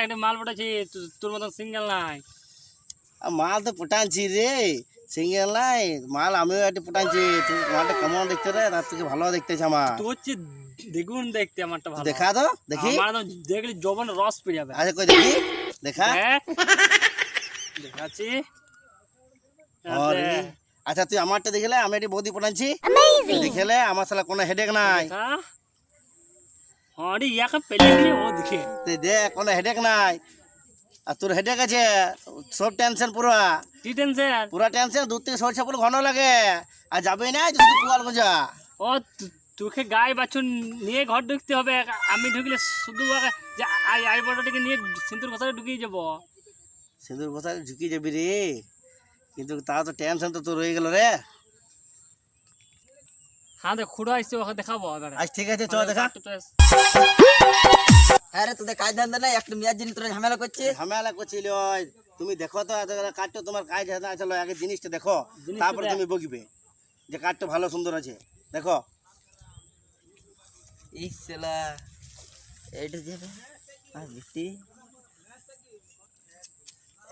একটা মাল পটাছি তোর মতন সিঙ্গেল নাই। মাল তো পটাচ্ছি রে, সিঙ্গেল নাই মাল আমিও একটা পটাচ্ছি। তুই মালটা কেমন দেখতে রে, তার থেকে ভালো দেখতেছে আমার। তো হচ্ছে দেখুন দেখতে আমারটা ভালো। দেখা তো দেখি, আমার তো দেখলি যৌবন রস পেয়ে যাবে। আচ্ছা কই দেখি, দেখা দেখাচ্ছি। আরে আচ্ছা তুই আমারটা দেখলে, আমি একটা বৌদি পটাচ্ছি দেখলে, আমার সালা কোনো হেডেক নাই। হ্যাঁ ইয়াকে পেলে ও দেখে তুই দেখ কোনো হেডেক নাই, আর তোর হেডেক আছে সব টেনশন পুরা। কি টেনশন? পুরা টেনশন, দূর থেকে সরষে ফুল ঘন লাগে আর যাবে না শুধু কুয়াল গোজা। ও তোকে গায়ে বাছুর নিয়ে ঘর ঢুকতে হবে, আমি ঢুকলে শুধু যে আই বড়টাকে নিয়ে সিন্দুর ঘষায় ঢুকিয়ে যাবো। সিঁদুর ঘষা ঝুঁকি যাবি রে, কিন্তু তাও তো টেনশন তো তোর রয়ে গেল রে। হ্যাঁ দেখ খুঁড়ো আসছে, ওকে দেখাবো এবারে। আজ ঠিক আছে, চ দেখা। আরে তোদের কাজ ধান্দা নাই, একটা মেয়ার জিনিস তোরা ঝামেলা করছিস। ঝামেলা করছিল, তুমি দেখো তো কাঠটা তোমার কাজ চলো আগে জিনিসটা দেখো, তারপরে তুমি বকবে যে কাঠটা ভালো সুন্দর আছে। দেখো ইসলা এইটা যাবে আর বিটি,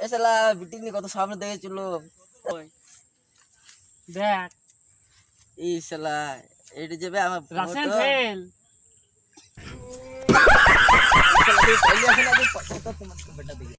এসলা বিটি নি কত সামনে দেখেছিল। দেখ ইসলা এইটা যাবে আমার রাসেল ফেল। ইসলা তুই পয়লা ফেলা তুই কত তোমার বেটা দেখি।